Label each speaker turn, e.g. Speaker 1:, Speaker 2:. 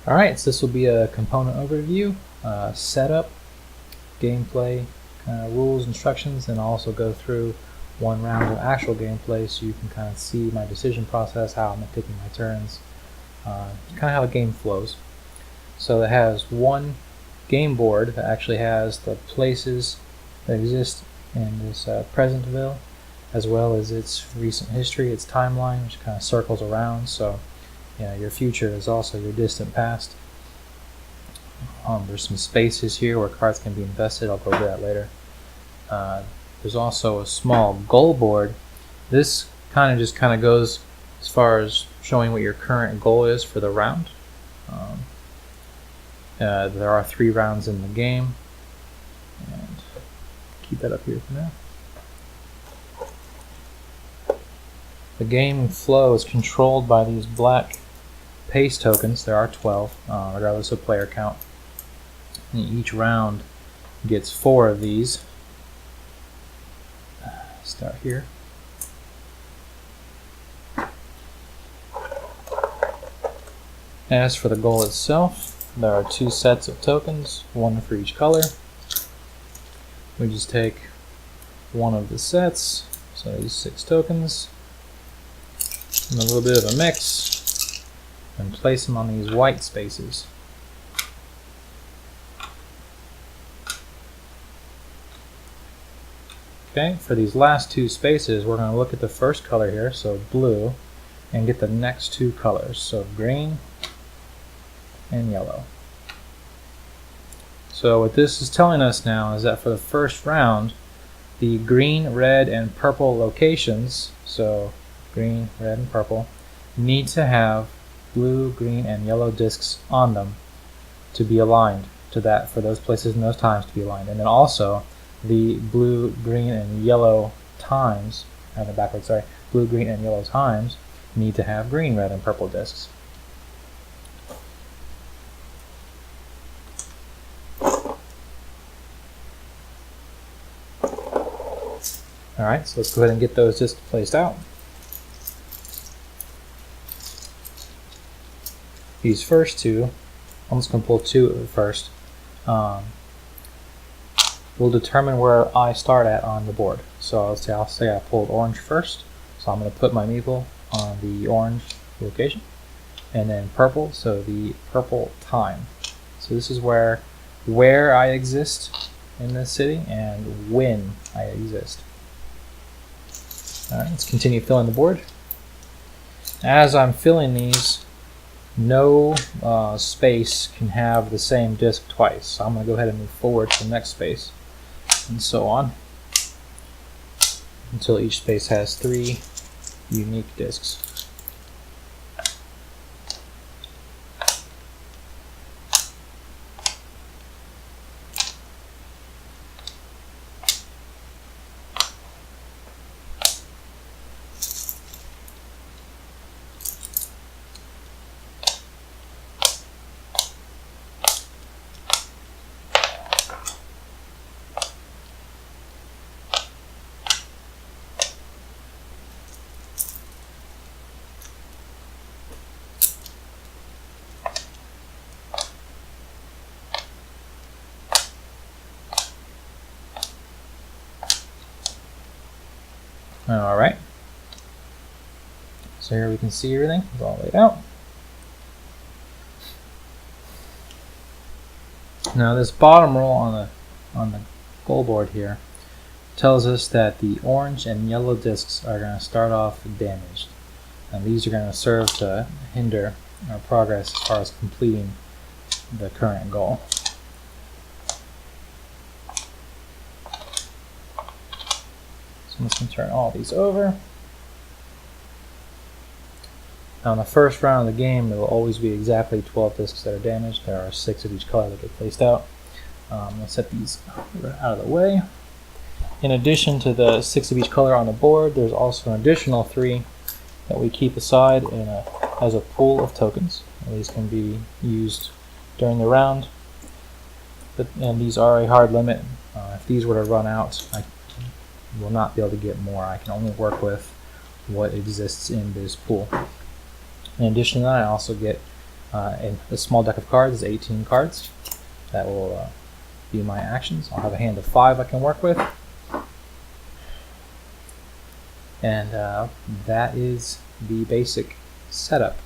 Speaker 1: Alright, so this will be a component overview, setup, gameplay, rules, instructions, and I'll also go through one round of actual gameplay so you can kind of see my decision process, how I'm taking my turns, kind of how the game flows. So it has one game board that actually has the places that exist in this Presentville, as well as its recent history, its timeline, which kind of circles around. So your future is also your distant past. There's some spaces here where cards can be invested. I'll go over that later. There's also a small goal board. This kind of goes as far as showing what your current goal is for the round. There are 3 rounds in the game, and keep that up here for now. The game flow is controlled by these black paste tokens. There are 12, regardless of player count. And each round gets 4 of these. Start here. As for the goal itself, there are 2 sets of tokens, 1 for each color. We just take one of the sets, so these 6 tokens, and a little bit of a mix, and place them on these white spaces. Okay, for these last 2 spaces, we're going to look at the first color here, so blue, and get the next 2 colors, so green and yellow. So what this is telling us now is that for the first round, the green, red, and purple locations, so green, red, and purple, need to have blue, green, and yellow discs on them to be aligned to that, for those places and those times to be aligned. And then also, the blue, green, and yellow times, blue, green, and yellow times need to have green, red, and purple discs. Alright, so let's go ahead and get those discs placed out. These first 2, I'm just going to pull 2 first, will determine where I start at on the board. So I'll say I pulled orange first, so I'm going to put my meeple on the orange location, and then purple, so the purple time. So this is where I exist in this city and when I exist. Alright, let's continue filling the board. As I'm filling these, no space can have the same disc twice. So I'm going to go ahead and move forward to the next space, and so on, until each space has 3 unique discs. Alright, so here we can see everything. It's all laid out. Now this bottom row on the goal board here tells us that the orange and yellow discs are going to start off damaged, and these are going to serve to hinder our progress as far as completing the current goal. So I'm just going to turn all these over. Now in the first round of the game, there will always be exactly 12 discs that are damaged. There are 6 of each color that get placed out. Let's set these out of the way. In addition to the 6 of each color on the board, there's also an additional 3 that we keep aside as a pool of tokens. And these can be used during the round, and these are a hard limit. If these were to run out, I will not be able to get more. I can only work with what exists in this pool. In addition to that, I also get and the small deck of cards is 18 cards. That will be my actions. I'll have a hand of 5 I can work with. And that is the basic setup